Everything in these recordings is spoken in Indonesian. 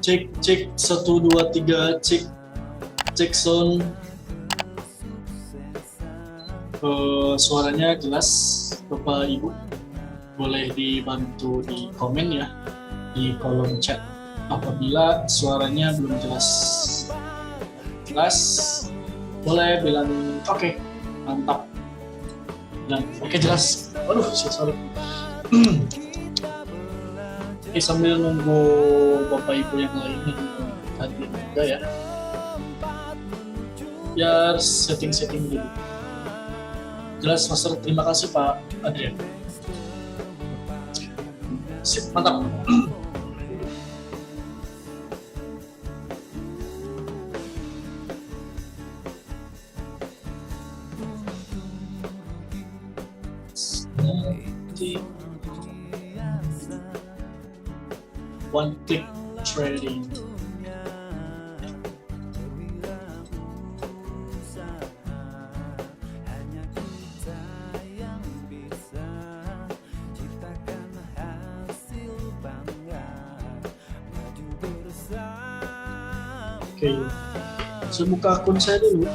Cek 1 2 3 cek sound. Suaranya jelas Bapak Ibu, boleh dibantu di komen ya di kolom chat apabila suaranya belum jelas, boleh bilang oke, mantap, dan oke jelas. Aduh, sorry. Oke, sambil nunggu Bapak Ibu yang lainnya hadir juga ya, biar setting dulu. Jelas, Master. Terima kasih Pak Adrian. Sip, mantap. One click trading. Oke, saya buka akun saya dulu.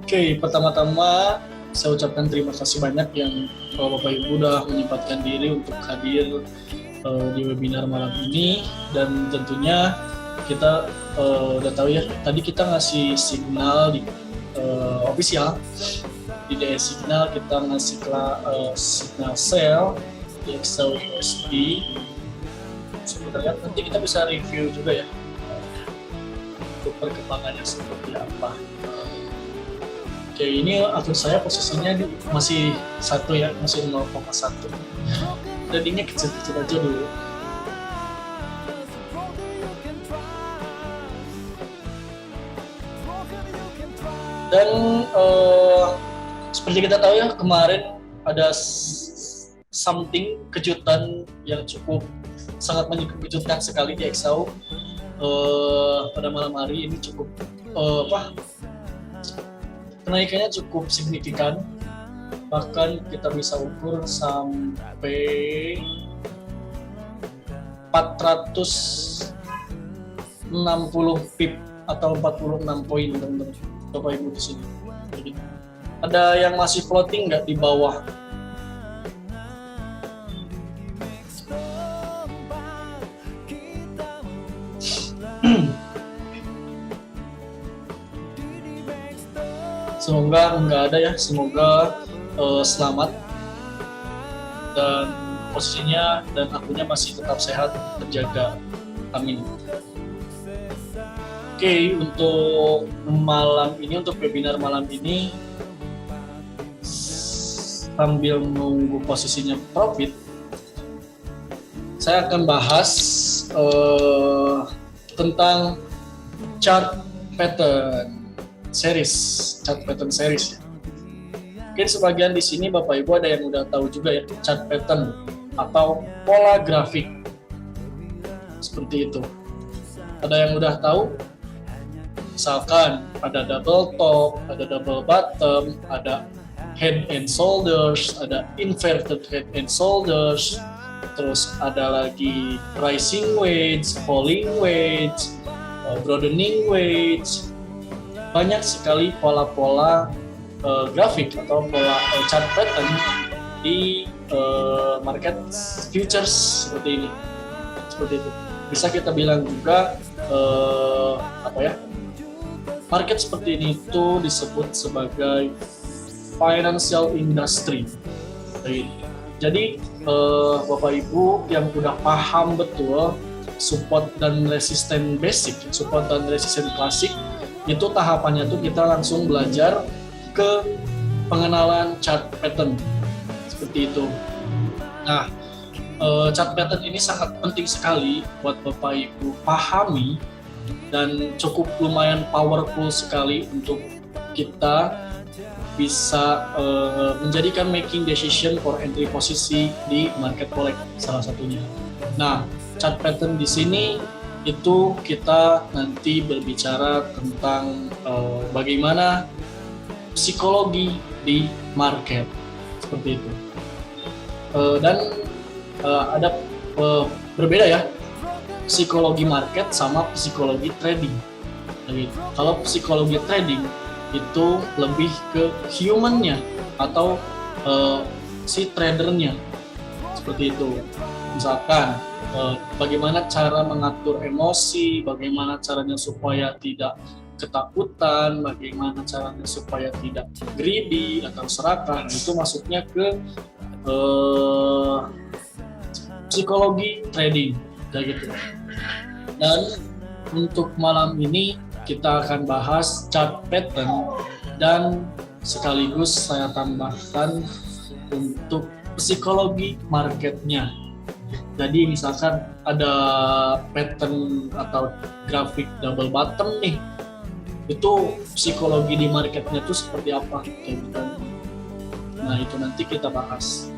Oke, pertama-tama saya ucapkan terima kasih banyak yang Bapak Ibu udah menyempatkan diri untuk hadir di webinar malam ini, dan tentunya kita udah tahu ya, tadi kita ngasih signal di official di DS Signal, kita ngasih signal sell di Exau USD. Sebentar ya, nanti kita bisa review juga ya untuk perkembangannya seperti apa. Oke, ini akun saya posisinya masih 1 ya, masih 0,1. Jadinya kecil-kecil aja dulu. Dan seperti kita tahu ya, kemarin ada something kejutan yang sangat mengejutkan sekali di Exau. Pada malam hari ini cukup kenaikannya cukup signifikan, bahkan kita bisa ukur sampai 460 pip atau 46 poin, teman-teman Bapak Ibu di sini. Jadi, ada yang masih floating nggak di bawah? Semoga nggak ada ya, semoga selamat dan posisinya dan akunnya masih tetap sehat, terjaga, amin. Oke, untuk malam ini, untuk webinar malam ini, sambil menunggu posisinya profit, saya akan bahas tentang chart pattern series ya. Mungkin sebagian di sini Bapak Ibu ada yang udah tahu juga ya chart pattern atau pola grafik seperti itu. Ada yang udah tahu? Misalkan ada double top, ada double bottom, ada head and shoulders, ada inverted head and shoulders, terus ada lagi rising wedge, falling wedge, broadening wedge. Banyak sekali pola-pola grafik atau pola chart pattern di market futures seperti ini, seperti itu. Bisa kita bilang juga market seperti ini itu disebut sebagai financial industry. Jadi Bapak Ibu yang udah paham betul support dan resisten basic, support dan resisten klasik, Itu tahapannya tuh kita langsung belajar ke pengenalan chart pattern seperti itu. Nah, chart pattern ini sangat penting sekali buat Bapak Ibu pahami dan cukup lumayan powerful sekali untuk kita bisa menjadikan making decision for entry posisi di market forex salah satunya. Nah, chart pattern di sini itu kita nanti berbicara tentang bagaimana psikologi di market seperti itu. Dan ada berbeda ya psikologi market sama psikologi trading. Jadi, kalau psikologi trading itu lebih ke humannya atau si tradernya seperti itu. Misalkan bagaimana cara mengatur emosi, bagaimana caranya supaya tidak ketakutan, bagaimana caranya supaya tidak greedy atau serakah. Itu masuknya ke psikologi trading kayak gitu. Dan untuk malam ini kita akan bahas chart pattern dan sekaligus saya tambahkan untuk psikologi marketnya. Jadi misalkan ada pattern atau grafik double bottom nih, itu psikologi di marketnya itu seperti apa kayak gitu. Nah, itu nanti kita bahas.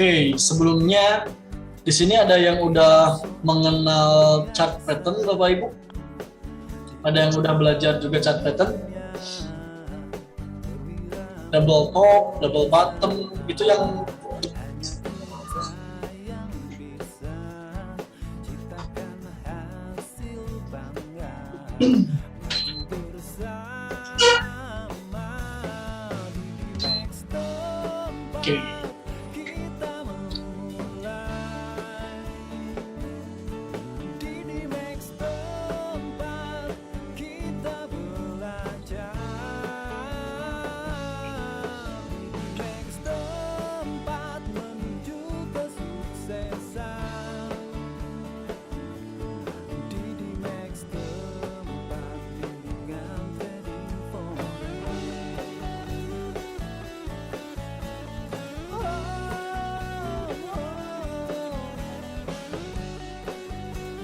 Oke, sebelumnya di sini ada yang udah mengenal chart pattern Bapak Ibu? Ada yang udah belajar juga chart pattern? Double top, double bottom, itu yang Oke.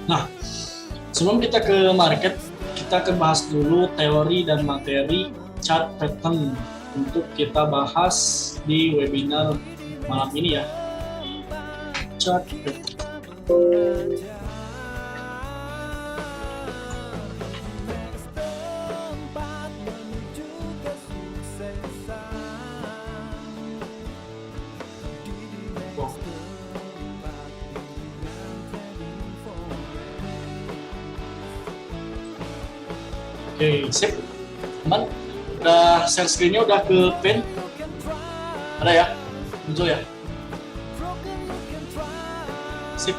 Nah, sebelum kita ke market, kita akan bahas dulu teori dan materi chart pattern untuk kita bahas di webinar malam ini ya. Chart pattern. Oke, sip. Teman, udah share screen-nya udah ke pin? Ada ya? Muncul ya? Sip.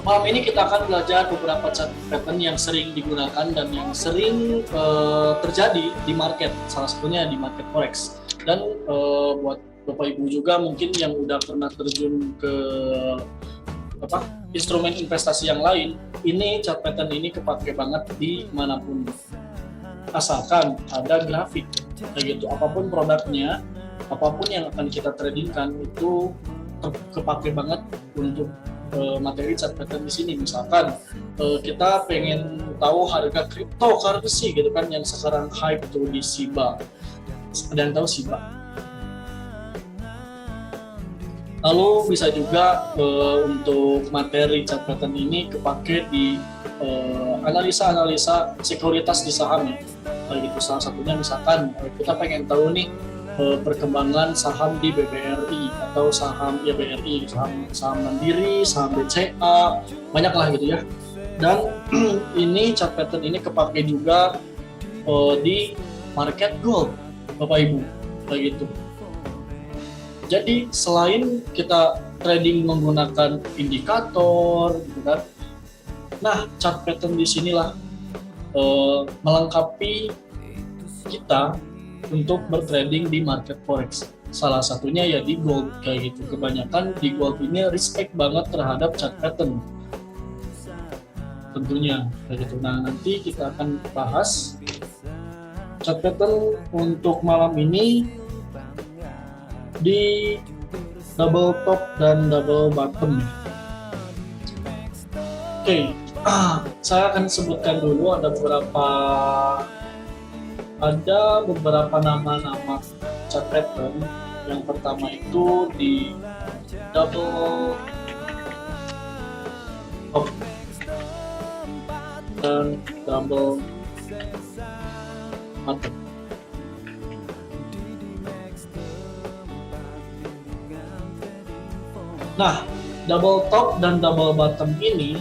Malam ini kita akan belajar beberapa chart pattern yang sering digunakan dan yang sering terjadi di market, salah satunya di market forex. Dan buat Bapak Ibu juga mungkin yang udah pernah terjun ke instrumen investasi yang lain, ini chart pattern ini kepake banget di manapun, asalkan ada grafik kayak gitu. Apapun produknya, apapun yang akan kita tradingkan itu kepake banget untuk materi chart pattern di sini. Misalkan kita pengen tahu harga cryptocurrency gitu kan, yang sekarang hype tuh di Shiba. Ada yang tahu Shiba? Lalu bisa juga untuk materi chart pattern ini kepake di analisa-analisa sekuritas di saham ya. Gitu, salah satunya misalkan kita pengen tahu nih perkembangan saham di BBRI atau saham ya BRI, saham Mandiri, saham BCA, banyak lah gitu ya. Dan ini chart pattern ini kepake juga di market gold, Bapak Ibu, kayak gitu. Jadi selain kita trading menggunakan indikator, gitu kan, nah chart pattern di sinilah melengkapi kita untuk bertrading di market forex. Salah satunya ya di gold kayak gitu. Kebanyakan di gold ini respect banget terhadap chart pattern. Tentunya kayak gitu. Nah, nanti kita akan bahas chart pattern untuk malam ini di double top dan double bottom. Oke, saya akan sebutkan dulu ada beberapa nama-nama chart pattern. Yang pertama itu di double top dan double bottom. Nah, double top dan double bottom ini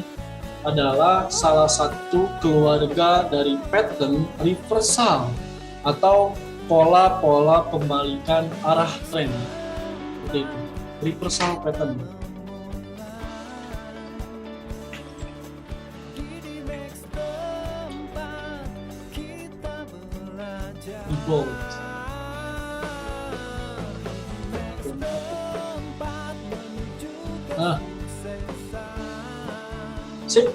adalah salah satu keluarga dari pattern reversal atau pola-pola pembalikan arah tren. Seperti itu, reversal pattern. Gold. Nah, sip.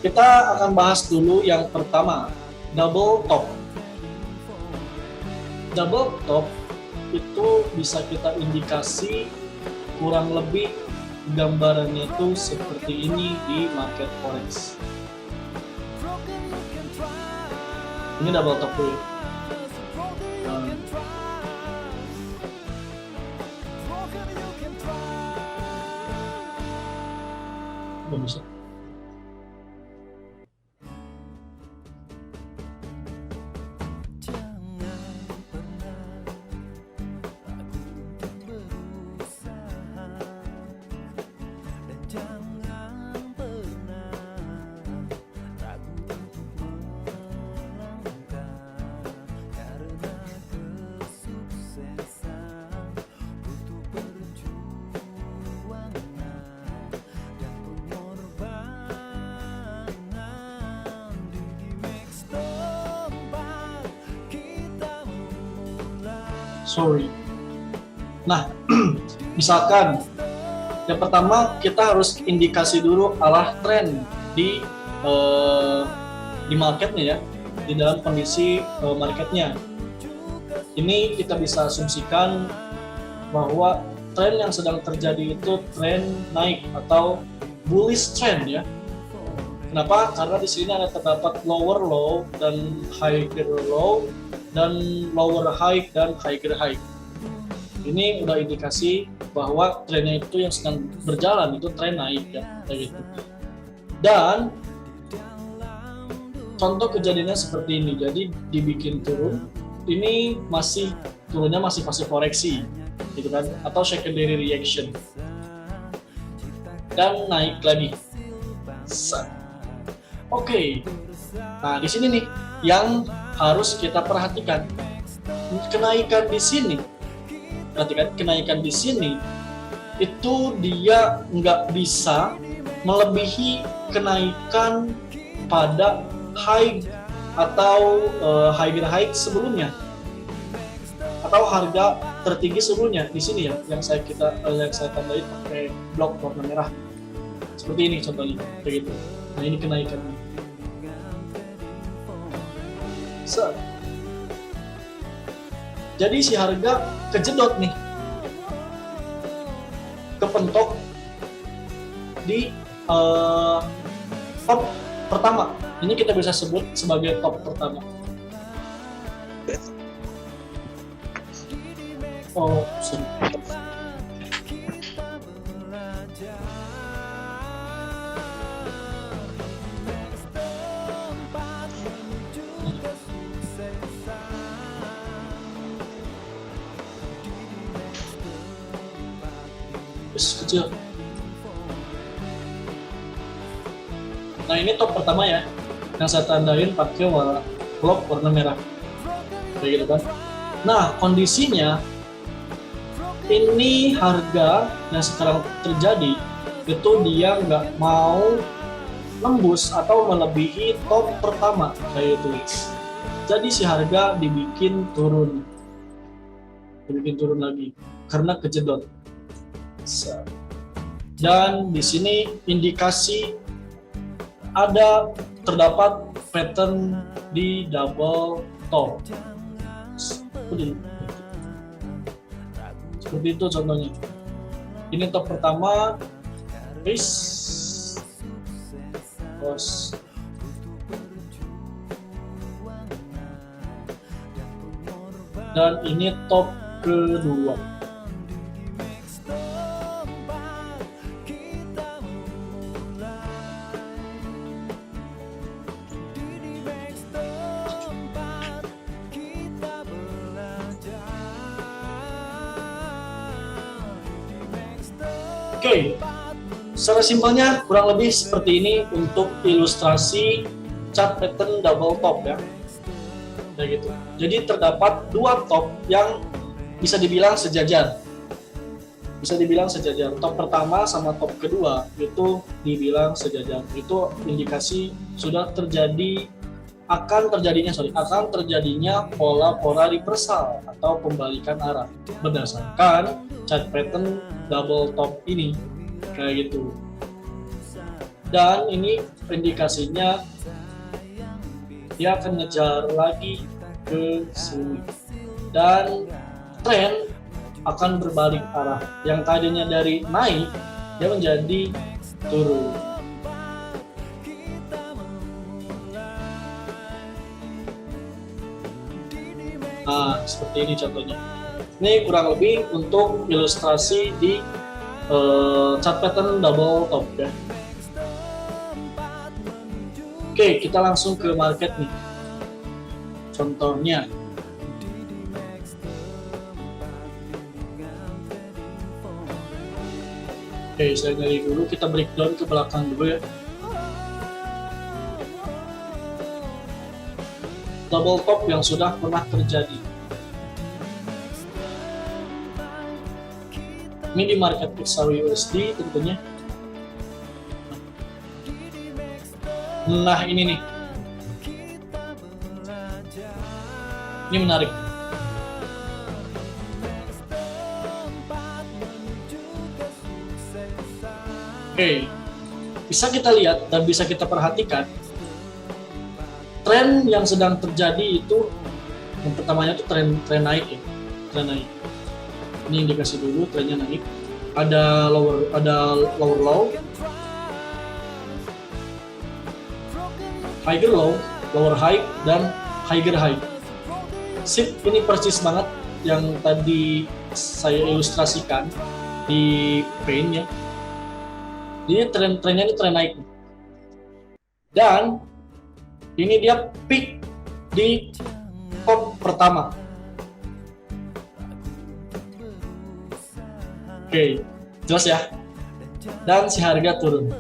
Kita akan bahas dulu yang pertama, double top. Double top itu bisa kita indikasi kurang lebih gambarannya itu seperti ini di market forex. Ini double top dulu. Bisa. Sorry. Nah, misalkan yang pertama kita harus indikasi dulu arah tren di marketnya ya, di dalam kondisi marketnya. Ini kita bisa asumsikan bahwa tren yang sedang terjadi itu tren naik atau bullish trend ya. Kenapa? Karena di sini ada terdapat lower low dan higher low dan lower high dan higher high. Ini udah indikasi bahwa trennya itu yang sedang berjalan itu tren naik ya, kayak gitu. Dan contoh kejadiannya seperti ini. Jadi dibikin turun, ini turunnya masih fase koreksi, gitu kan? Atau secondary reaction. Dan naik lagi. Oke. Nah, di sini nih yang harus kita perhatikan. Kenaikan di sini. Perhatikan, kenaikan di sini itu dia nggak bisa melebihi kenaikan pada high atau higher high sebelumnya atau harga tertinggi sebelumnya. Di sini ya yang saya tambahin pakai blok warna merah seperti ini contohnya kayak gitu. Nah, ini kenaikannya. Jadi si harga kejedot nih, kepentok di top pertama. Ini kita bisa sebut sebagai top pertama. Oh, sorry. Kecil. Nah ini top pertama ya, yang saya tandain pakai blok warna merah, kayak gitu kan. Nah kondisinya ini harga yang sekarang terjadi itu dia nggak mau nembus atau melebihi top pertama kayak itu. Jadi si harga dibikin turun lagi karena kejedot. Dan di sini indikasi terdapat pattern di double top. Seperti itu contohnya. Ini top pertama, dan ini top kedua. Oke, secara simpelnya kurang lebih seperti ini untuk ilustrasi chart pattern double top ya. Kayak gitu. Jadi terdapat dua top yang bisa dibilang sejajar. Top pertama sama top kedua itu dibilang sejajar. Itu indikasi akan terjadinya pola reversal atau pembalikan arah berdasarkan chart pattern double top ini kayak gitu. Dan ini indikasinya dia akan ngejar lagi ke sini dan tren akan berbalik arah, yang tadinya dari naik dia menjadi turun. Nah seperti ini contohnya. Ini kurang lebih untuk ilustrasi di chart pattern double top ya. Oke, kita langsung ke market nih. Contohnya oke, saya dari dulu, kita breakdown ke belakang dulu ya. Double top yang sudah pernah terjadi. Ini di market XAU USD tentunya. Nah ini nih. Ini menarik. Oke, bisa kita lihat dan bisa kita perhatikan tren yang sedang terjadi itu, yang pertamanya itu tren naik ya, tren naik. Ini indikasi dulu trennya naik. Ada lower low, higher low, lower high, dan higher high. Sip, ini persis banget yang tadi saya ilustrasikan di paint ya. Jadi trennya ini tren naik. Dan ini dia peak di top pertama. Oke, jelas ya. Dan si harga turun.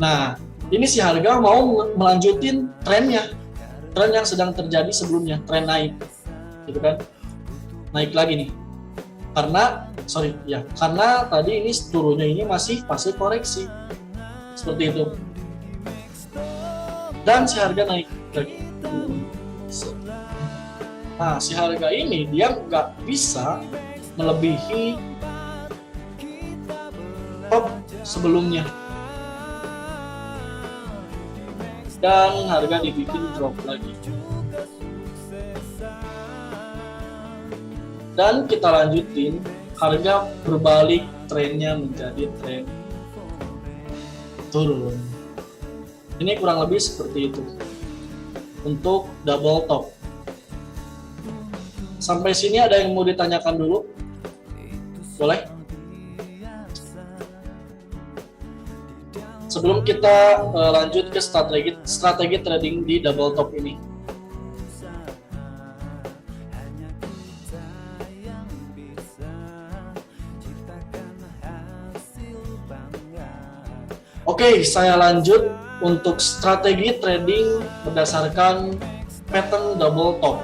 Nah, ini si harga mau melanjutin trennya. Tren yang sedang terjadi sebelumnya, tren naik. Gitu kan? Naik lagi nih. Karena tadi ini turunnya ini masih fase koreksi. Seperti itu. Dan si harga naik lagi. Nah, si harga ini dia nggak bisa melebihi top sebelumnya. Dan harga dibikin drop lagi. Dan kita lanjutin, harga berbalik trennya menjadi tren turun. Ini kurang lebih seperti itu untuk double top. Sampai sini ada yang mau ditanyakan dulu? Boleh? Sebelum kita lanjut ke strategi trading di double top ini. Oke, saya lanjut untuk strategi trading berdasarkan pattern double top.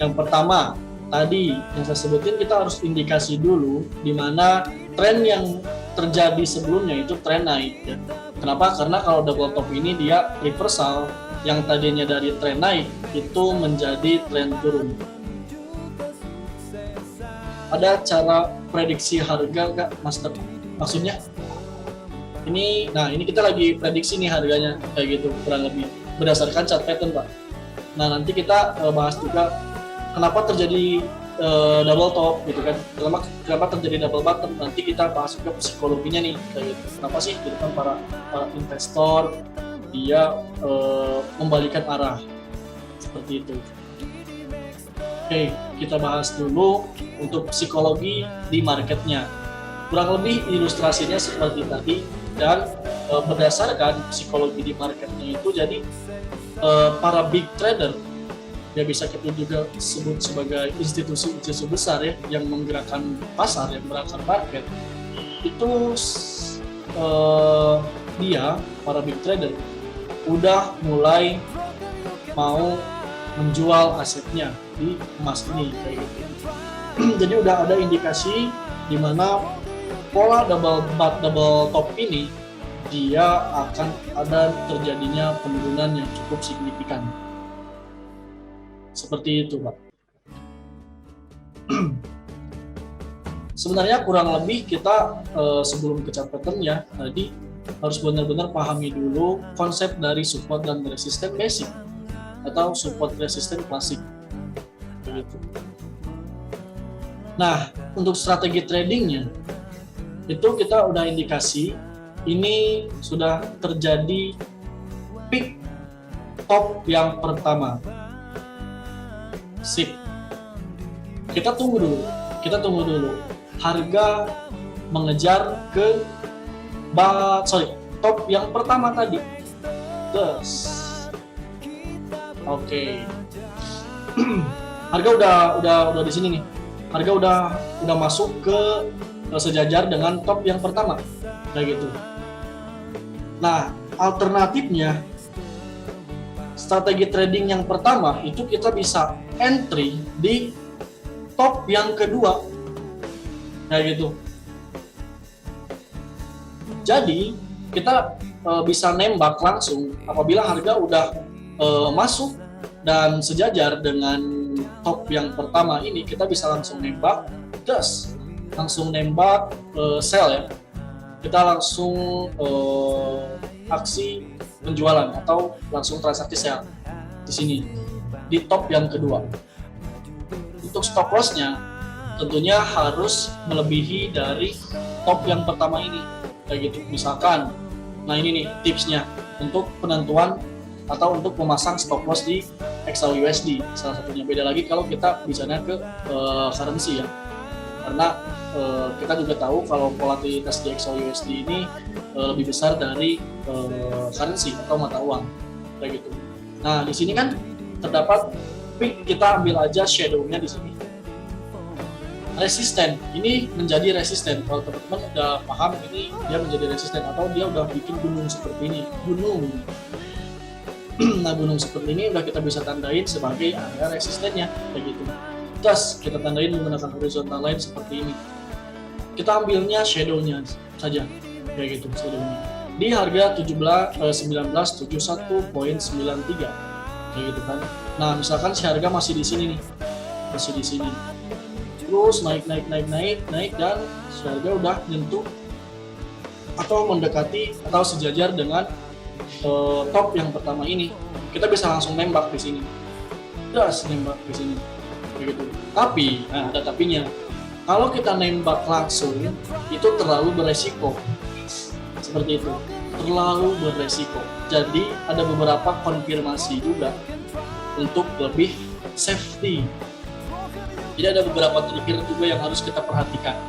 Yang pertama, tadi yang saya sebutin, kita harus indikasi dulu di mana tren yang terjadi sebelumnya itu tren naik ya. Kenapa? Karena kalau double top ini dia reversal, yang tadinya dari tren naik itu menjadi tren turun. Ada cara prediksi harga nggak, Master? Maksudnya ini kita lagi prediksi nih harganya kayak gitu kurang lebih berdasarkan chart pattern, Pak. Nah, nanti kita bahas juga kenapa terjadi double top gitu kan, kenapa terjadi double bottom. Nanti kita bahas juga psikologinya nih kayak gitu. Kenapa sih gitu kan para investor dia membalikan arah seperti itu. Oke, kita bahas dulu untuk psikologi di marketnya. Kurang lebih ilustrasinya seperti tadi, dan berdasarkan psikologi di marketnya itu, jadi para big trader ya bisa kita juga sebut sebagai institusi besar ya yang menggerakkan pasar, yang menggerakkan market itu, dia para big trader udah mulai mau menjual asetnya di emas ini kayak gitu. Jadi udah ada indikasi di mana pola double top ini dia akan ada terjadinya penurunan yang cukup signifikan. Seperti itu, Pak. Sebenarnya kurang lebih kita sebelum ke chart pattern ya, tadi harus benar-benar pahami dulu konsep dari support dan resisten basic atau support resisten klasik. Begitu. Nah, untuk strategi tradingnya itu kita udah indikasi ini sudah terjadi peak top yang pertama. Sip. Kita tunggu dulu. Harga mengejar ke top yang pertama tadi. Terus. Oke. Harga udah di sini nih. Harga udah masuk ke sejajar dengan top yang pertama kayak gitu. Nah, alternatifnya strategi trading yang pertama itu kita bisa entry di top yang kedua kayak gitu. Jadi kita bisa nembak langsung apabila harga udah masuk dan sejajar dengan top yang pertama ini, kita bisa langsung nembak, terus langsung nembak sell ya. Kita langsung aksi penjualan atau langsung transaksi sell di sini di top yang kedua. Untuk stop loss-nya tentunya harus melebihi dari top yang pertama ini kayak gitu. Misalkan, nah ini nih tipsnya untuk penentuan atau untuk memasang stop loss di XAUUSD. Salah satunya, beda lagi kalau kita bicara ke currency ya, karena kita juga tahu kalau volatilitas di XAUUSD ini lebih besar dari currency atau mata uang kayak gitu. Nah, di sini kan terdapat peak, kita ambil aja shadow-nya di sini. Resisten, ini menjadi resisten. Kalau teman-teman udah paham ini dia menjadi resisten atau dia udah bikin gunung seperti ini, gunung. Nah, gunung seperti ini udah kita bisa tandain sebagai area resistennya kayak gitu. Terus kita tandain menggunakan horizontal line seperti ini. Kita ambilnya shadow-nya saja kayak gitu, shadow-nya di harga 1971.93 kayak gitu kan. Nah, misalkan si harga masih di sini nih, masih di sini, terus naik dan si harga udah nyentuh atau mendekati atau sejajar dengan top yang pertama ini, kita bisa langsung nembak di sini, terus nembak di sini kayak gitu. Tapi, nah ada tapinya, kalau kita nembak langsung itu terlalu beresiko. Seperti itu, terlalu beresiko. Jadi ada beberapa konfirmasi juga untuk lebih safety. Jadi ada beberapa trigger juga yang harus kita perhatikan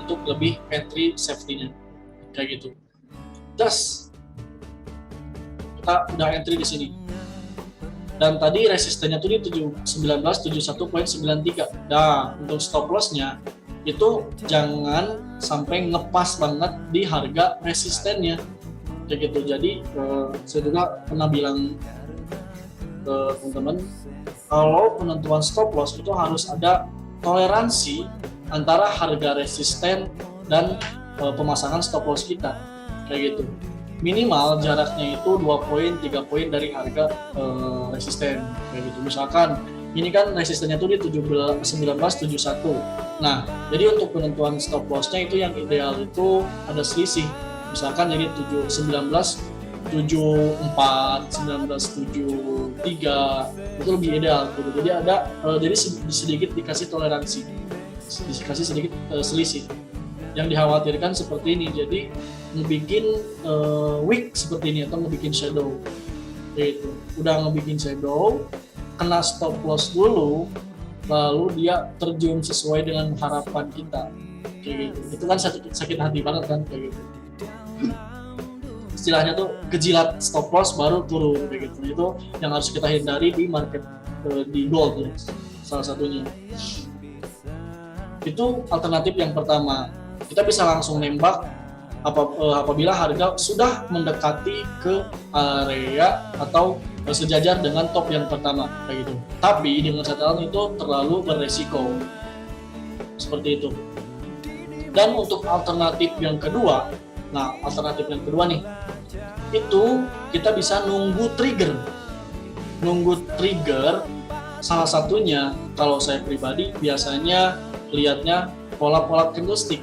untuk lebih entry safety-nya kayak gitu. Terus kita udah entry di sini. Dan tadi resistennya tuh di 1971.93. Nah, untuk stop loss-nya itu jangan sampai ngepas banget di harga resistennya kayak gitu. Jadi saya juga pernah bilang ke teman-teman, kalau penentuan stop loss itu harus ada toleransi antara harga resisten dan pemasangan stop loss kita, kayak gitu. Minimal jaraknya itu 2 poin, 3 poin dari harga resisten, kayak gitu. Misalkan ini kan resistennya tuh di 1971. Nah, jadi untuk penentuan stop loss-nya itu yang ideal itu ada selisih. Misalkan jadi 1974, 1973 itu lebih ideal gitu. Jadi ada jadi sedikit dikasih toleransi, dikasih sedikit selisih. Yang dikhawatirkan seperti ini, jadi ngebikin wick seperti ini atau ngebikin shadow, gitu. Udah ngebikin shadow, kena stop loss dulu, lalu dia terjun sesuai dengan harapan kita, kayak gitu. Itu kan sakit hati banget kan, kayak gitu. Istilahnya tuh kejilat stop loss baru turun, kayak gitu. Itu yang harus kita hindari di market di gold ya, salah satunya. Itu alternatif yang pertama. Kita bisa langsung nembak apabila harga sudah mendekati ke area atau sejajar dengan top yang pertama, kayak gitu. Tapi dengan catatan itu terlalu beresiko, seperti itu. Dan untuk alternatif yang kedua, nih, itu kita bisa nunggu trigger. Salah satunya kalau saya pribadi biasanya lihatnya pola-pola candlestick.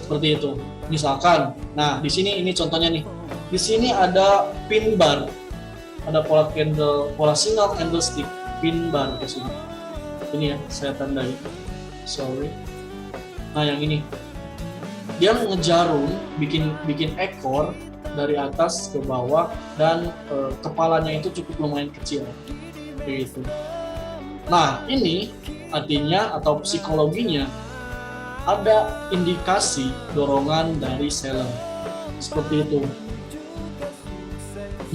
Seperti itu. Misalkan, nah di sini ini contohnya nih. Di sini ada pin bar. Ada pola single candlestick pin bar di sini. Ini ya, saya tandai. Sorry. Nah, yang ini. Dia ngejarum bikin ekor dari atas ke bawah dan kepalanya itu cukup lumayan kecil. Begitu. Nah, ini artinya atau psikologinya ada indikasi dorongan dari seller, seperti itu.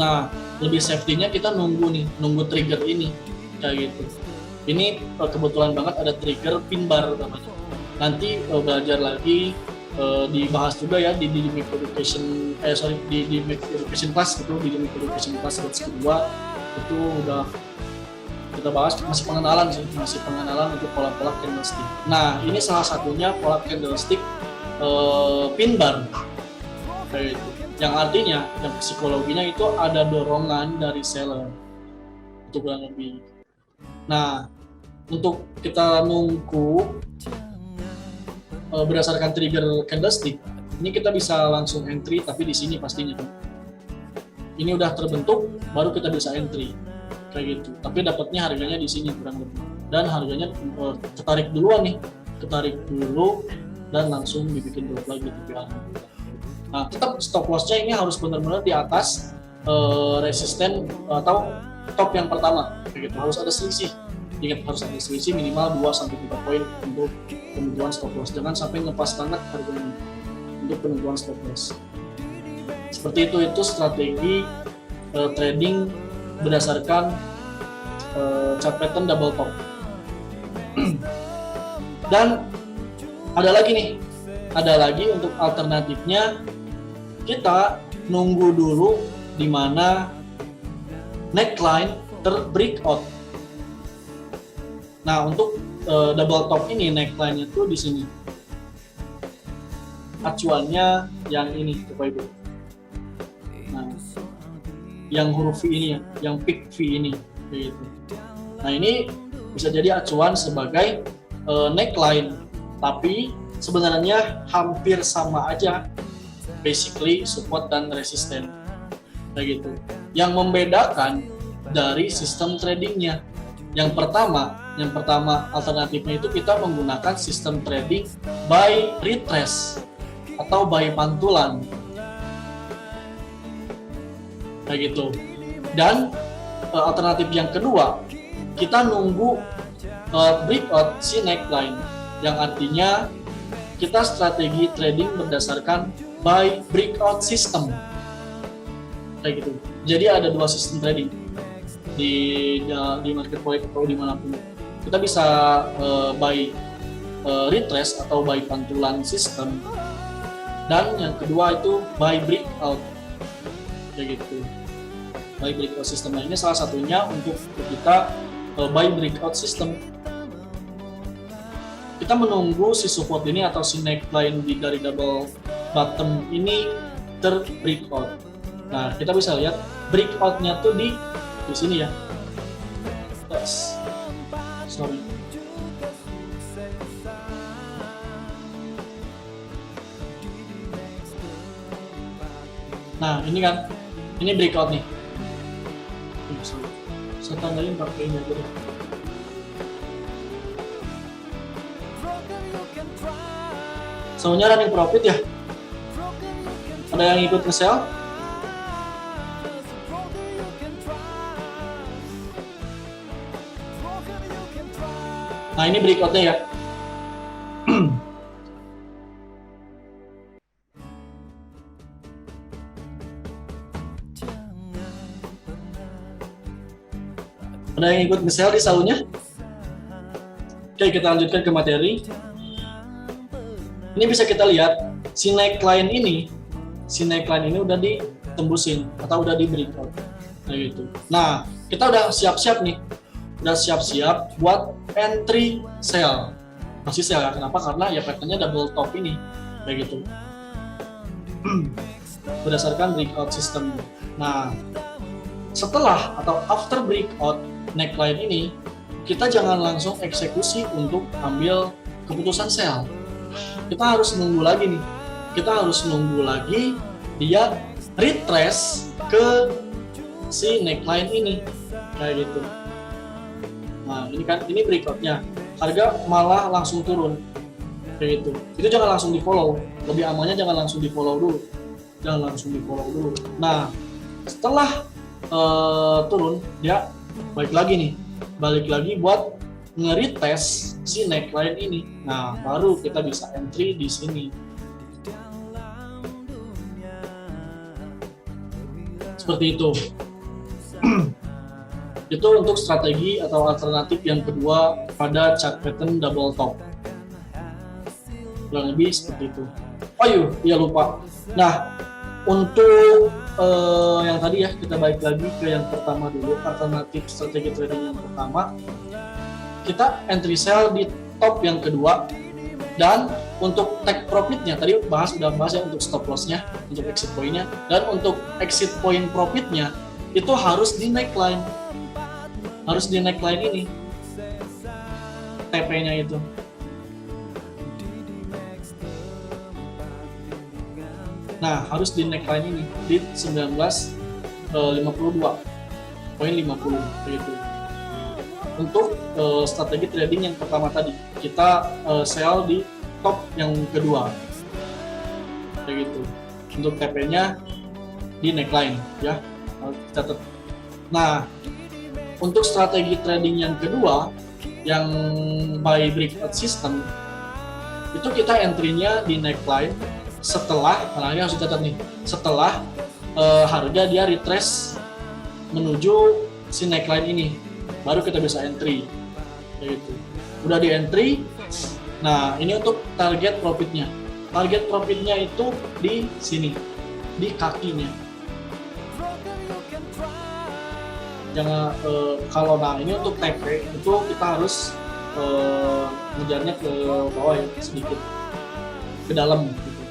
Nah, lebih safety-nya kita nunggu trigger ini, kayak gitu. Ini kebetulan banget ada trigger pin bar namanya. Nanti belajar lagi, dibahas juga ya di Make Education class gitu, di Make Education class batch kedua itu udah kita bahas, masih pengenalan untuk pola-pola candlestick. Nah, ini salah satunya pola candlestick pin bar, kayak gitu. Yang artinya, yang psikologinya itu ada dorongan dari seller, itu kurang lebih. Nah, untuk kita nunggu berdasarkan trigger candlestick, ini kita bisa langsung entry, tapi di sini pastinya ini udah terbentuk, baru kita bisa entry. Kayak gitu. Tapi dapatnya harganya di sini kurang lebih. Dan harganya ketarik dulu dan langsung dibikin drop lagi. Nah, tetap stop loss-nya ini harus benar-benar di atas resisten atau top yang pertama. Kayak gitu. Harus ada selisih. Ingat, harus ada selisih minimal 2-3 poin untuk penentuan stop loss. Jangan sampai ngepas banget harganya untuk penentuan stop loss. Seperti itu strategi trading berdasarkan chart pattern double top. Dan ada lagi untuk alternatifnya, kita nunggu dulu di mana neckline breakout. Nah, untuk double top ini neckline-nya tuh di sini. Acuannya yang ini, Bapak Ibu. Nah, yang huruf V ini, yang peak V ini, gitu. Nah, ini bisa jadi acuan sebagai neckline, tapi sebenarnya hampir sama aja, basically support dan resisten, kayak gitu. Yang membedakan dari sistem tradingnya, yang pertama alternatifnya itu kita menggunakan sistem trading buy retrace atau buy pantulan, kayak gitu. Dan alternatif yang kedua, kita nunggu breakout si neckline, yang artinya kita strategi trading berdasarkan buy breakout system, kayak gitu. Jadi ada 2 sistem trading di market forex atau dimanapun. Kita bisa buy retrace atau buy pantulan system, Dan yang kedua itu by breakout, kayak gitu. By breakout system, nah ini salah satunya untuk kita by breakout system. Kita menunggu si support ini atau si neckline dari double bottom ini breakout. Nah, kita bisa lihat breakoutnya tuh di sini ya. Yes. Sorry. Nah, ini kan, ini breakout nih. Saya tandain pakai ini aja deh. Soalnya running profit ya. Ada yang ikut nge-sell? Nah, ini breakoutnya ya. Ada yang ikut nge-sell di sahurnya? Oke, kita lanjutkan ke materi. Ini bisa kita lihat si neckline ini udah ditembusin atau udah di breakout, kayak gitu. Nah, kita udah siap-siap nih, udah siap-siap buat entry sell. Masih sell ya? Kenapa? Karena ya patternnya double top ini, kayak gitu. Berdasarkan breakout system. Nah, setelah atau after breakout neckline ini, kita jangan langsung eksekusi untuk ambil keputusan sell. Kita harus nunggu lagi nih. Kita harus nunggu lagi dia retrace ke si neckline ini, kayak gitu. Nah, ini kan, ini breakoutnya. Harga malah langsung turun, kayak gitu. Itu jangan langsung di follow. Lebih amannya jangan langsung di follow dulu. Nah, setelah turun, dia balik lagi buat nge-retest si neckline ini. Nah, baru kita bisa entry di sini. Seperti itu. Itu untuk strategi atau alternatif yang kedua pada chart pattern double top. Kurang lebih seperti itu. Oh iya lupa. Nah, untuk yang tadi ya, kita balik lagi ke yang pertama dulu, alternatif strategi trading yang pertama. Kita entry sell di top yang kedua, dan untuk take profitnya tadi udah bahas ya, untuk stop lossnya, untuk exit pointnya, dan untuk exit point profitnya itu harus di neckline ini, TP-nya itu. Nah, harus di neckline ini di 1952.50 begitu. Untuk strategi trading yang pertama tadi, kita sell di top yang kedua, kayak gitu. Untuk TP-nya di neckline ya, catat. Nah, untuk strategi trading yang kedua, yang by breakout system, itu kita entry-nya di neckline setelah, nah ini harus dicatat nih, setelah harga dia retrace menuju si neckline ini, baru kita bisa entry, kayak gitu. Udah di entry. Nah, ini untuk target profitnya. Target profitnya itu di sini, di kakinya. Jangan kalau nah ini untuk TP itu kita harus ngejarnya ke bawah ya, sedikit ke dalam gitu.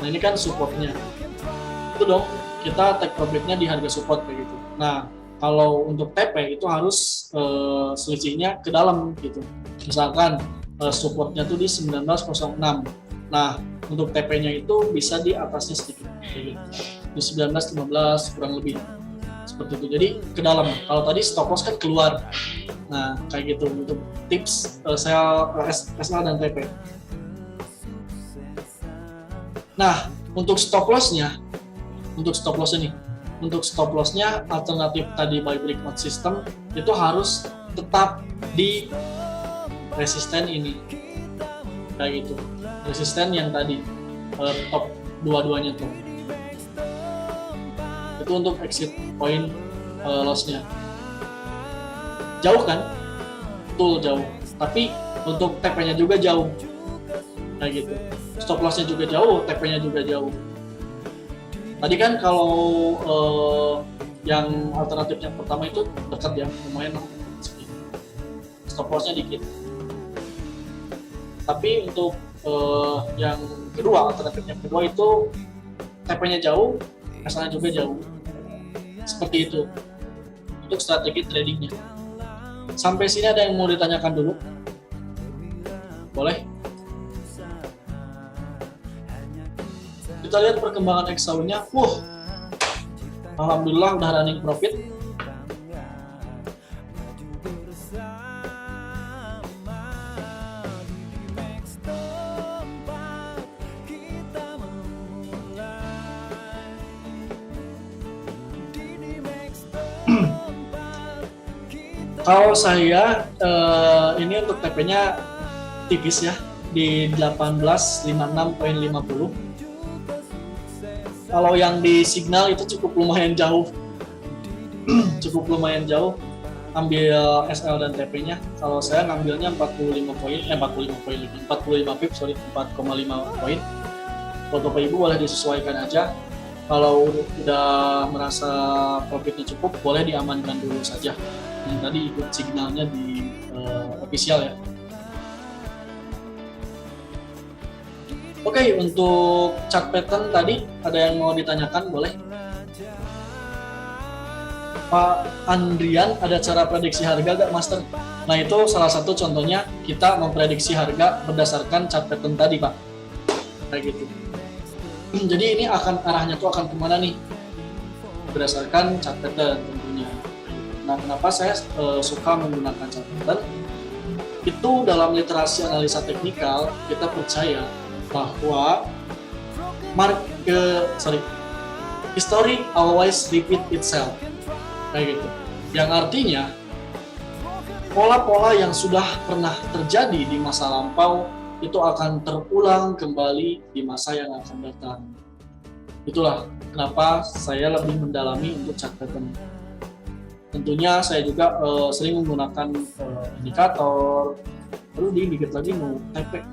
Nah, ini kan supportnya. Itu dong, kita take profitnya di harga support kayak gitu. Nah, kalau untuk TP itu harus selisihnya ke dalam gitu. Misalkan supportnya tuh di 1906. Nah, untuk TP-nya itu bisa di atasnya sedikit, gitu. Di 1915 kurang lebih. Seperti itu. Jadi ke dalam. Kalau tadi stop loss kan keluar. Nah, kayak gitu untuk tips SL dan TP. Nah, untuk stop loss-nya alternatif tadi by breakout system itu harus tetap di resisten ini, kayak gitu. Resisten yang tadi top dua-duanya tuh. Itu untuk exit point loss-nya. Jauh kan? Betul, jauh. Tapi untuk TP-nya juga jauh, kayak gitu. stop lossnya juga jauh, TP-nya juga jauh. Tadi kan kalau yang alternatif yang pertama itu dekat ya, lumayan stop lossnya dikit. Tapi untuk yang kedua, alternatif yang kedua itu TP-nya jauh, SA-nya juga jauh. Seperti itu untuk strategi tradingnya. Sampai sini ada yang mau ditanyakan dulu? Boleh? Kita lihat perkembangan XAU-nya. Alhamdulillah udah running profit. Kalau saya ini untuk TP-nya tipis ya, di 1856.50. Kalau yang di signal itu cukup lumayan jauh. Cukup lumayan jauh ambil SL dan TP-nya. Kalau saya ngambilnya 45 pip, 4,5 poin. Buat Bapak Ibu boleh disesuaikan aja. Kalau udah merasa profitnya cukup, boleh diamankan dulu saja. Yang tadi ikut signalnya di official ya. Oke, untuk chart pattern tadi ada yang mau ditanyakan, boleh? Pak Andrian, ada cara prediksi harga gak, Master? Nah, itu salah satu contohnya kita memprediksi harga berdasarkan chart pattern tadi, Pak. Kayak gitu. Jadi ini arahnya tuh akan kemana nih? Berdasarkan chart pattern tentunya. Nah, kenapa saya suka menggunakan chart pattern? Itu dalam literasi analisa teknikal kita percaya bahwa history always repeat itself, kayak gitu. Yang artinya pola-pola yang sudah pernah terjadi di masa lampau itu akan terulang kembali di masa yang akan datang. Itulah kenapa saya lebih mendalami untuk chart pattern. Tentunya saya juga sering menggunakan indikator. Terus dikit lagi mau TP.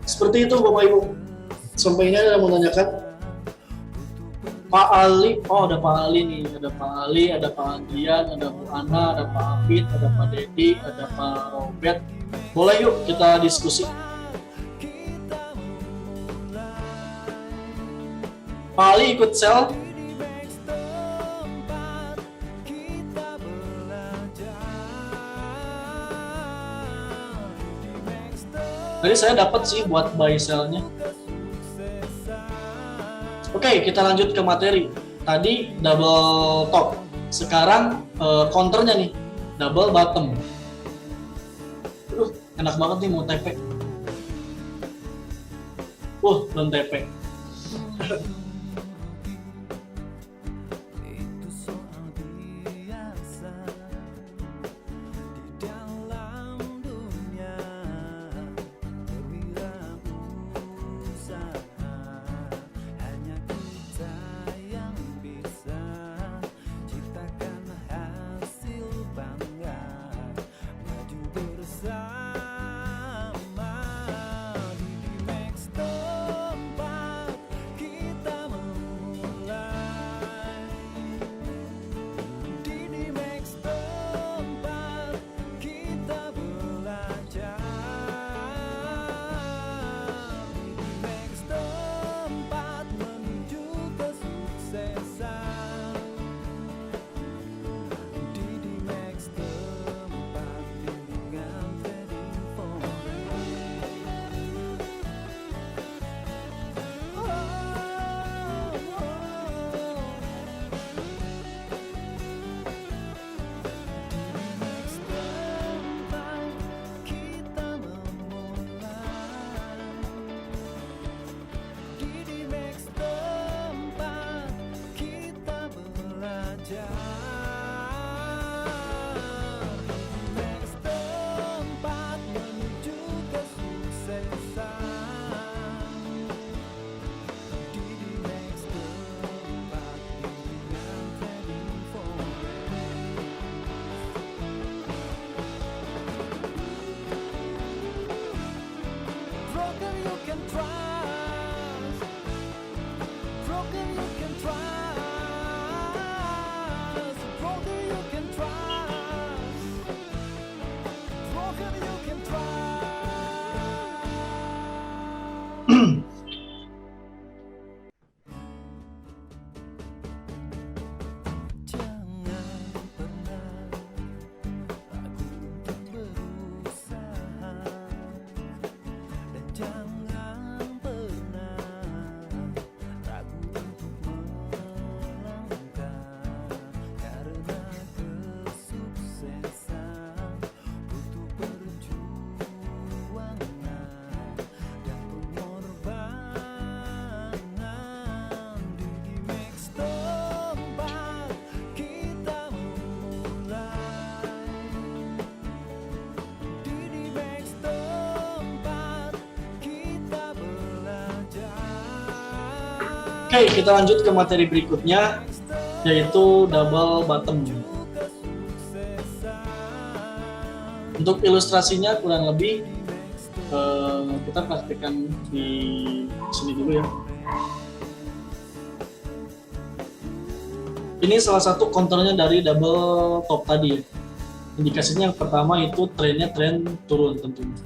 Seperti itu Bapak Ibu. Sampai ini ada mau menanyakan Pak Ali. Oh, ada Pak Ali nih, ada Pak Ali, ada Pak Andrian, ada Bu Ana, ada Pak Afid, ada Pak Dedi, ada Pak Robert. Boleh yuk kita diskusi. Pak Ali ikut sell. Tadi saya dapat sih buat buy sell-nya. Oke, kita lanjut ke materi. Tadi double top. Sekarang counternya nih, double bottom. Enak banget nih mau TP. Belum TP. Oke, kita lanjut ke materi berikutnya, yaitu double bottom. Untuk ilustrasinya kurang lebih kita praktekkan di sini dulu ya. Ini salah satu konturnya dari double top tadi ya. Indikasinya yang pertama itu trennya tren turun tentunya.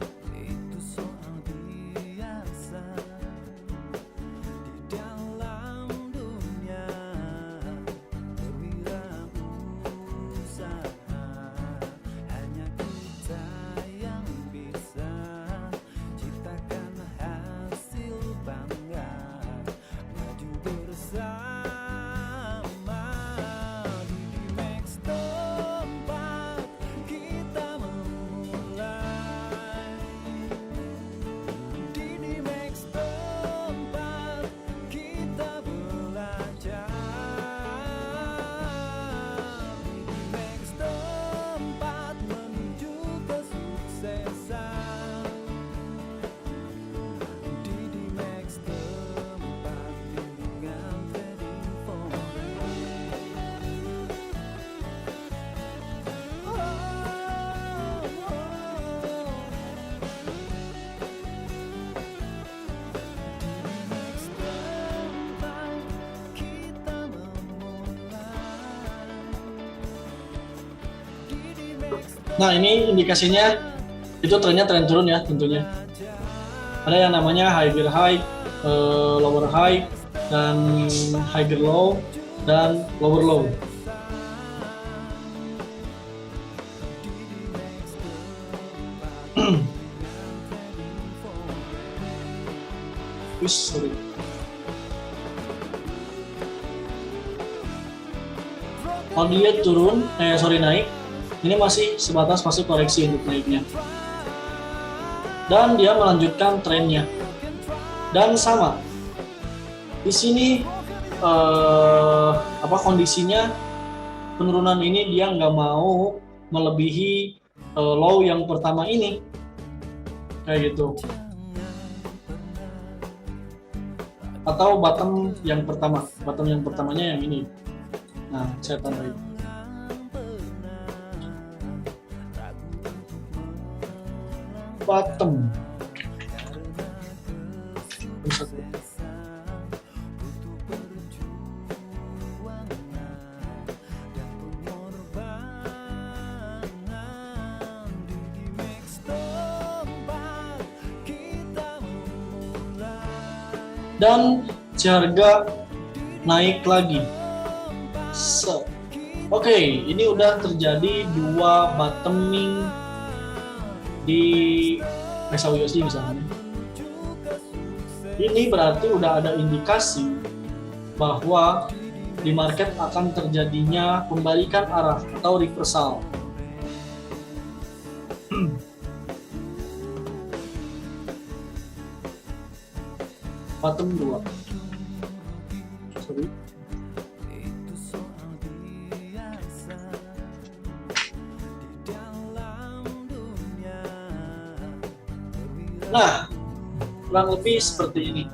Nah, ini indikasinya itu trennya tren turun ya tentunya. Ada yang namanya higher high, lower high, dan higher low, dan lower low. Sorry. Kalau dilihat turun, naik, ini masih sebatas masih koreksi untuk naiknya. Dan dia melanjutkan trennya. Dan sama. Di sini kondisinya penurunan ini dia nggak mau melebihi low yang pertama ini. Kayak gitu. Atau bottom yang pertama. Bottom yang pertamanya yang ini. Nah, saya tambahin. Bottom. Dan si harga naik lagi. Oke, ini udah terjadi dua bottoming di XAUUSD misalnya. Ini berarti udah ada indikasi bahwa di market akan terjadinya pembalikan arah atau reversal. Bottom 2. Sorry. Nah, kurang lebih seperti ini.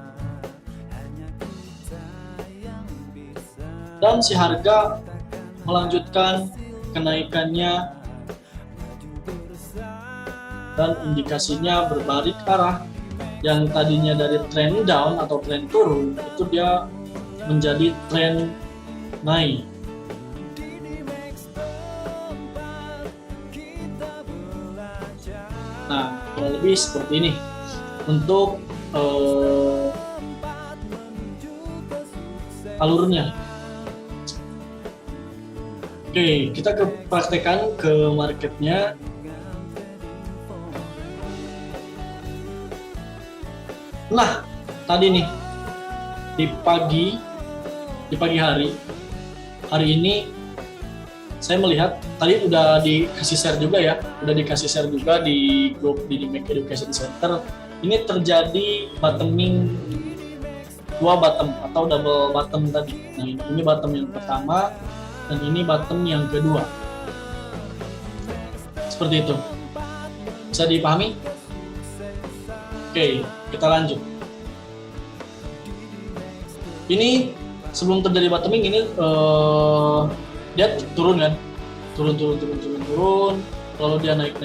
Dan si harga melanjutkan kenaikannya dan indikasinya berbalik arah. Yang tadinya dari trend down atau trend turun, itu dia menjadi trend naik. Nah, kurang lebih seperti ini untuk alurnya. Oke, kita praktekkan ke marketnya. Nah, tadi nih di pagi hari ini saya melihat tadi udah dikasih share juga ya, di grup di Mac Education Center. Ini terjadi bottoming, dua bottom atau double bottom tadi. Nah, ini bottom yang pertama dan ini bottom yang kedua. Seperti itu. Bisa dipahami? Oke, kita lanjut. Ini sebelum terjadi bottoming ini dia turun kan, turun, lalu dia naik,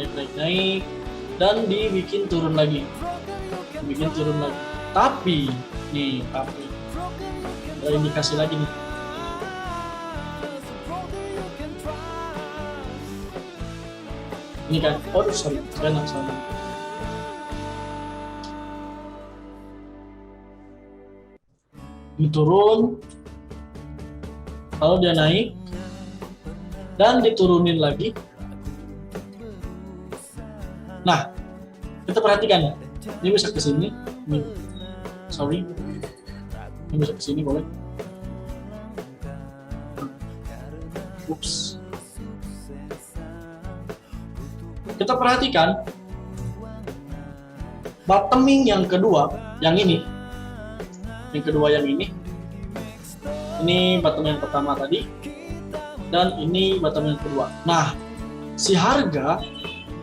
dan dibikin turun lagi, Tapi ada indikasi lagi nih. Ini kan, sorry, saya salah. Ini turun, lalu dia naik, dan diturunin lagi. Nah, kita perhatikan ya, ini bisa ke sini, ini bisa ke sini boleh. Ups. Kita perhatikan bottoming yang kedua, yang ini. Ini bottom yang pertama tadi, dan ini bottom yang kedua. Nah, si harga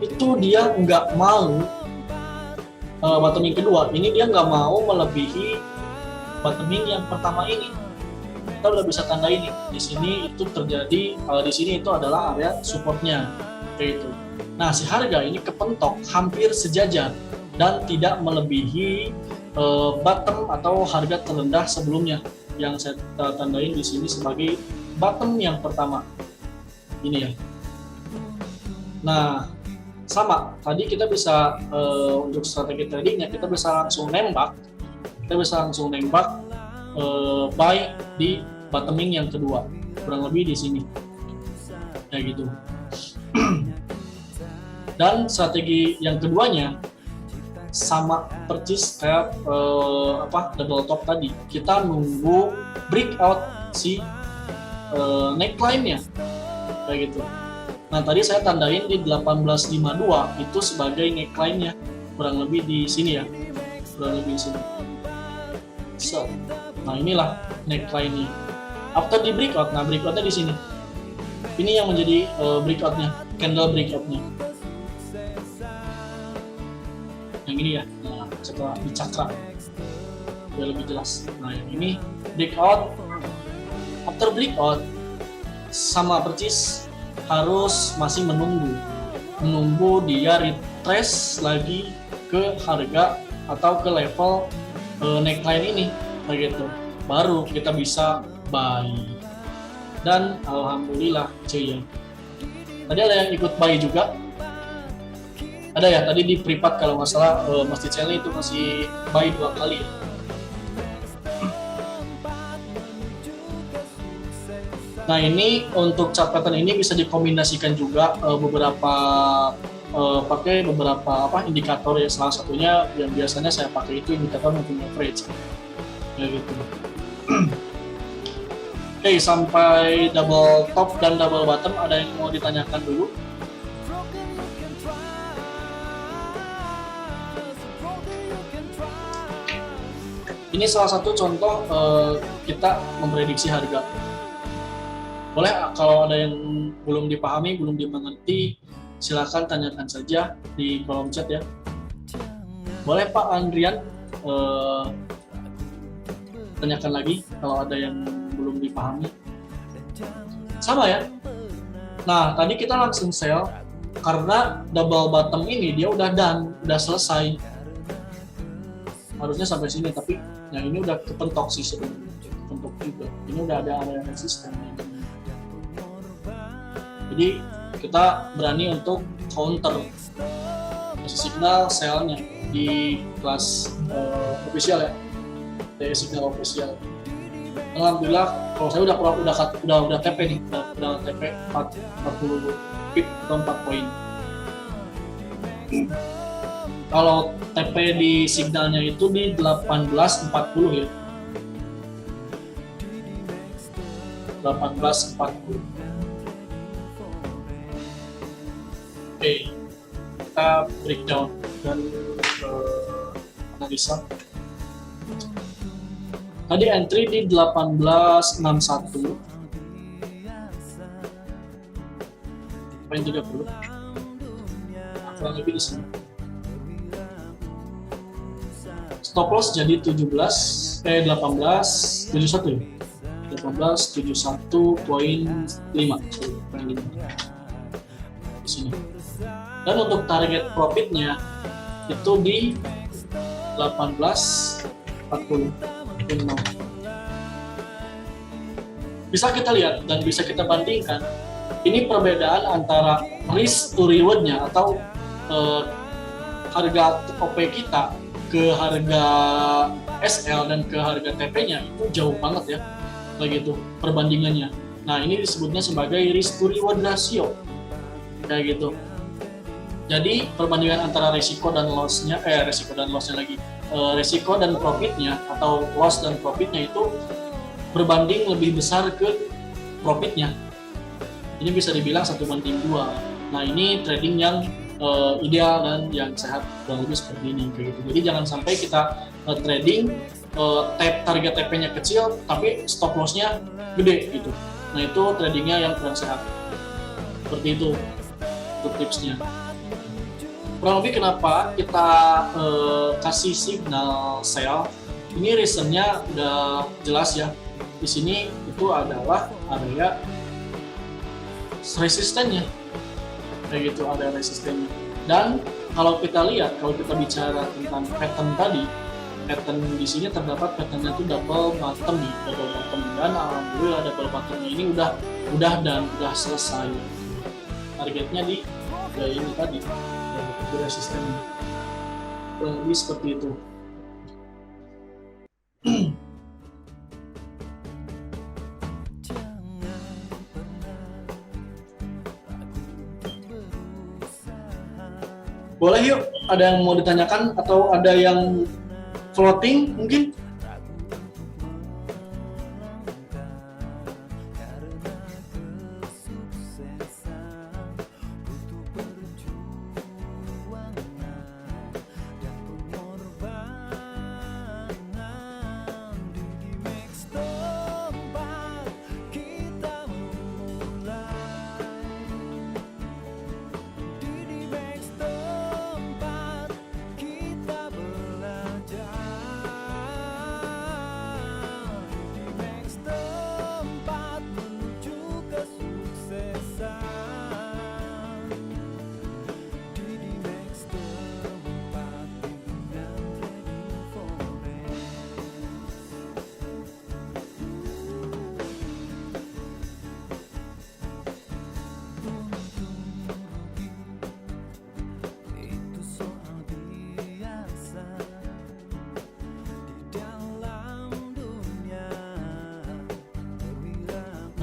itu dia nggak mau bottoming kedua ini, dia nggak mau melebihi bottoming yang pertama ini. Kita udah bisa tanda ini di sini itu terjadi, di sini itu adalah area supportnya, kayak gitu. Nah, si harga ini kepentok hampir sejajar dan tidak melebihi bottom atau harga terendah sebelumnya yang saya tandain di sini sebagai bottom yang pertama ini ya. Nah, sama tadi kita bisa untuk strategi tradingnya kita bisa langsung nembak buy di bottoming yang kedua, kurang lebih di sini kayak gitu. Dan strategi yang keduanya sama persis kayak double top tadi, kita nunggu breakout si neckline-nya kayak gitu. Nah, tadi saya tandain di 1852 itu sebagai neckline-nya, kurang lebih di sini ya, So, nah inilah neckline-nya. After di breakout, nah breakout-nya di sini. Ini yang menjadi breakout-nya, candle breakout-nya. Yang ini ya, nah, setelah dicakra biar lebih jelas. Nah, yang ini breakout. After breakout sama persis harus masih menunggu dia retrace lagi ke harga atau ke level neckline ini begitu, baru kita bisa buy. Dan alhamdulillah cuy ya, tadi ada yang ikut buy juga, ada ya tadi di Pripat kalau nggak salah, Masjid Seli itu masih buy 2 kali ya. Nah, ini untuk chart pattern ini bisa dikombinasikan juga pakai beberapa indikator ya. Salah satunya yang biasanya saya pakai itu indikator moving average kayak gitu. Oke, sampai double top dan double bottom ada yang mau ditanyakan dulu? Ini salah satu contoh kita memprediksi harga. Boleh kalau ada yang belum dipahami, belum dimengerti, silakan tanyakan saja di kolom chat ya. Boleh Pak Andrian tanyakan lagi kalau ada yang belum dipahami. Sama ya. Nah, tadi kita langsung sell karena double bottom ini dia udah done, udah selesai. Harusnya sampai sini, tapi yang ini udah kepentok sih sebenarnya. Kepentok juga. Ini udah ada area resisten. Jadi kita berani untuk counter signal sell-nya di kelas official ya, dari signal official. Alhamdulillah kalau saya udah TP nih, udah TP 40 pip atau 4 poin. Kalau TP di signalnya itu di 18.40 ya. 18.40. Oke, kita breakdown dan analisa. Tadi entry di 1861. Poin 30. Kurang lebih di sini. Stop loss jadi 17. 1871 ya, 1871,5 di sini. Dan untuk target profitnya itu di 1840. Bisa kita lihat dan bisa kita bandingkan, ini perbedaan antara risk to reward-nya atau harga OP kita ke harga SL dan ke harga TP-nya itu jauh banget ya, kayak gitu perbandingannya. Nah, ini disebutnya sebagai risk to reward ratio, kayak gitu. Jadi perbandingan antara risiko dan loss-nya, risiko dan profitnya atau loss dan profitnya itu berbanding lebih besar ke profitnya. Ini bisa dibilang 1:2. Nah, ini trading yang ideal dan yang sehat, kurang lebih seperti ini, kayak gitu. Jadi jangan sampai kita trading target TP-nya kecil tapi stop loss-nya gede gitu. Nah, itu tradingnya yang kurang sehat. Seperti itu untuk tipsnya. Kurang lebih kenapa kita kasih signal sell, ini reasonnya udah jelas ya. Di sini itu adalah area resistennya, kayak gitu, ada resistennya. Dan kalau kita lihat, kalau kita bicara tentang pattern tadi, pattern di sini terdapat patternnya itu double bottom nih, double bottom, dan alhamdulillah double bottom ini udah dan udah selesai. Targetnya di ini tadi, di resistennya. Lebih seperti itu. Boleh yuk, ada yang mau ditanyakan atau ada yang floating mungkin?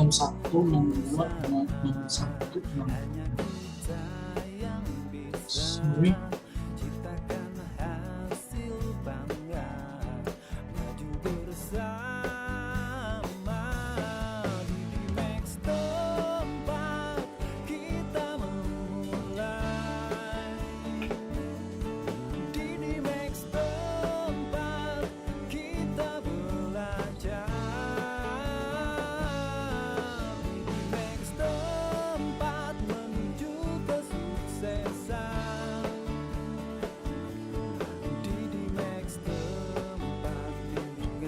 Satu, 62, 61, 62. Sorry.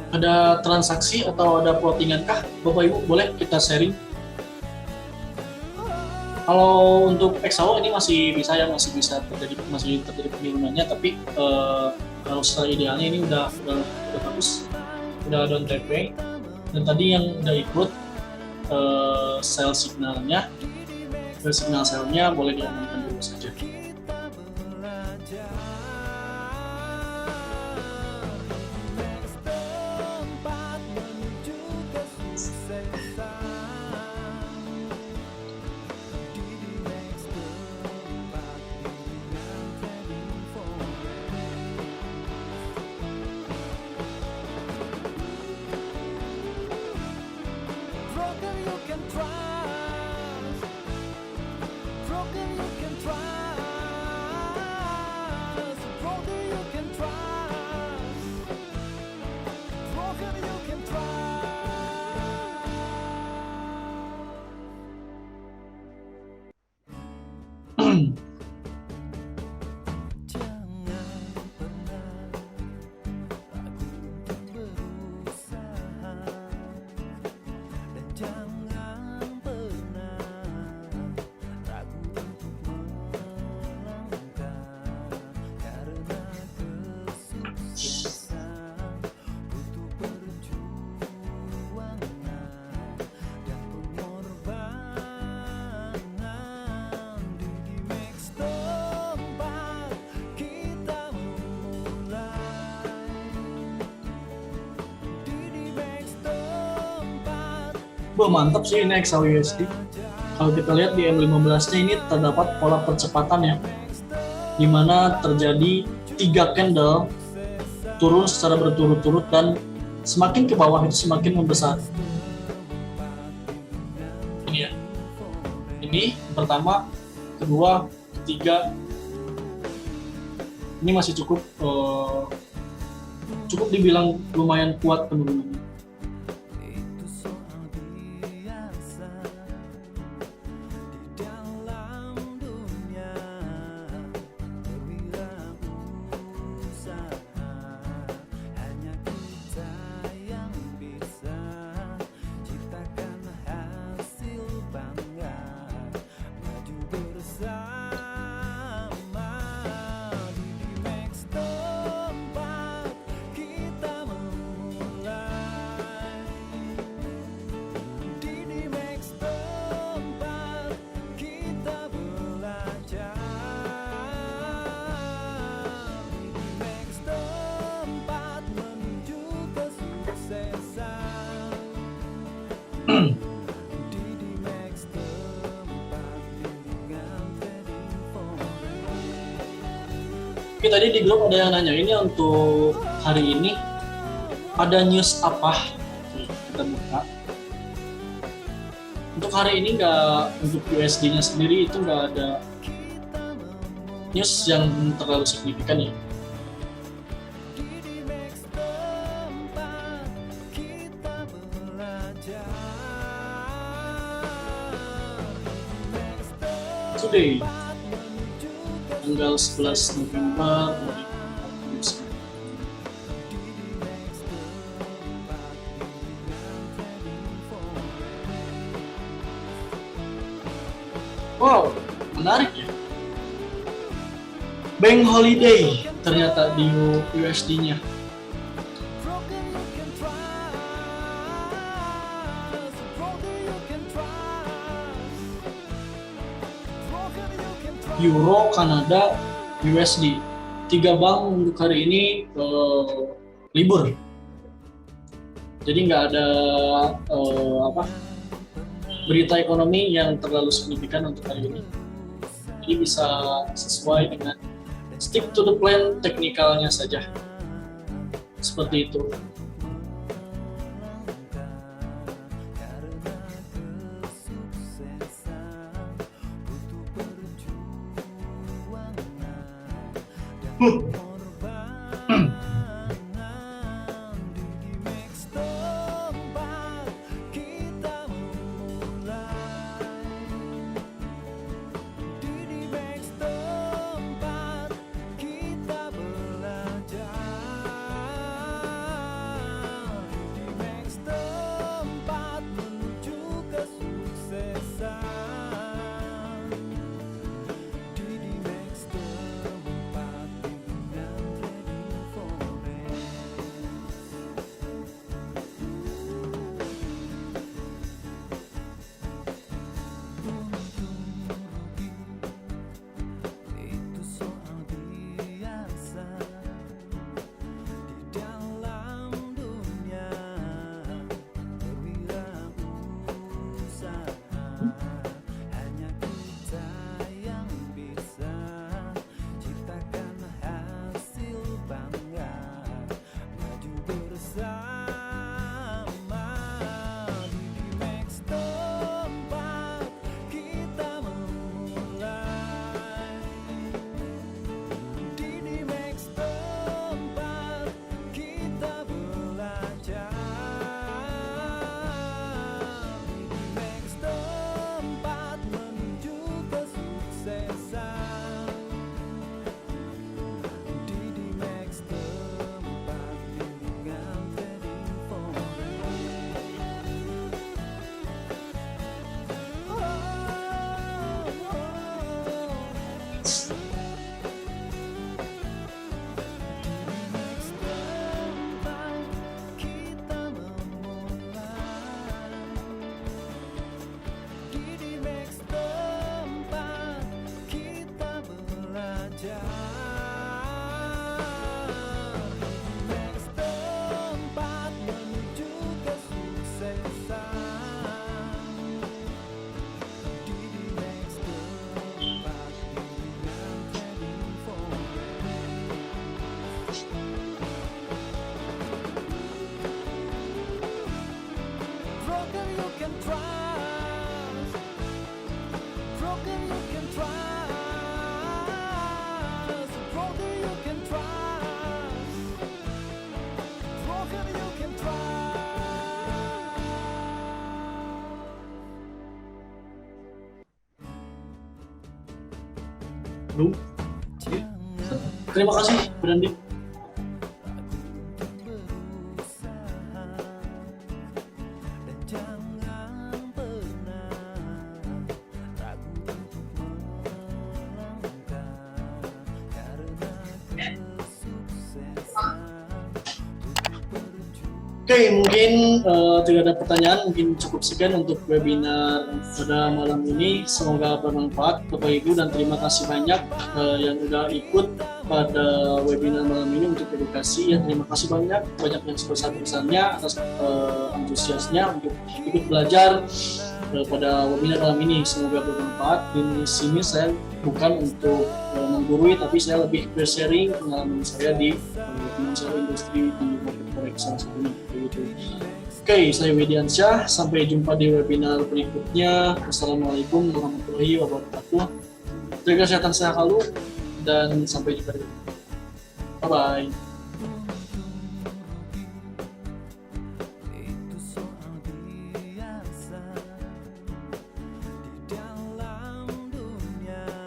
Ada transaksi atau ada plottingan kah, Bapak Ibu? Boleh kita sharing? Kalau untuk XAO ini masih bisa terjadi pengirimannya, tapi kalau secara idealnya ini udah bagus, udah down TP, dan tadi yang udah ikut sell signalnya, signal sellnya boleh diamankan dulu saja. Wah, mantap sih ini XAUSD. Kalau kita lihat di M15-nya ini terdapat pola percepatan ya, di mana terjadi 3 candle turun secara berturut-turut dan semakin ke bawah itu semakin membesar. Ini ya. Ini pertama, kedua, ketiga. Ini masih cukup dibilang lumayan kuat penurunannya. Oke, tadi di grup ada yang nanya, ini untuk hari ini ada news apa? Kita buka. Untuk hari ini untuk USD-nya sendiri itu nggak ada news yang terlalu signifikan ya. Today, tanggal 11 November 2021. Wow, menarik ya. Bank holiday ternyata di USD-nya. Euro, Kanada, USD. 3 bank untuk hari ini libur. Jadi nggak ada berita ekonomi yang terlalu signifikan untuk hari ini. Jadi bisa sesuai dengan stick to the plan teknikalnya saja. Seperti itu. Lu. Terima kasih, Brandi. Oke, mungkin tidak ada pertanyaan, mungkin cukup sekian untuk webinar pada malam ini. Semoga bermanfaat Bapak Ibu dan terima kasih banyak yang sudah ikut pada webinar malam ini untuk edukasi. Ya, terima kasih banyak yang sebesar-besarnya atas antusiasnya untuk ikut belajar pada webinar malam ini. Semoga bermanfaat. Di sini saya bukan untuk menggurui, tapi saya lebih bersharing pengalaman saya di financial industry di market forex salah satunya. Oke, saya Widiansyah. Sampai jumpa di webinar berikutnya. Wassalamualaikum warahmatullahi wabarakatuh. Jaga kesehatan selalu dan sampai jumpa. Bye bye.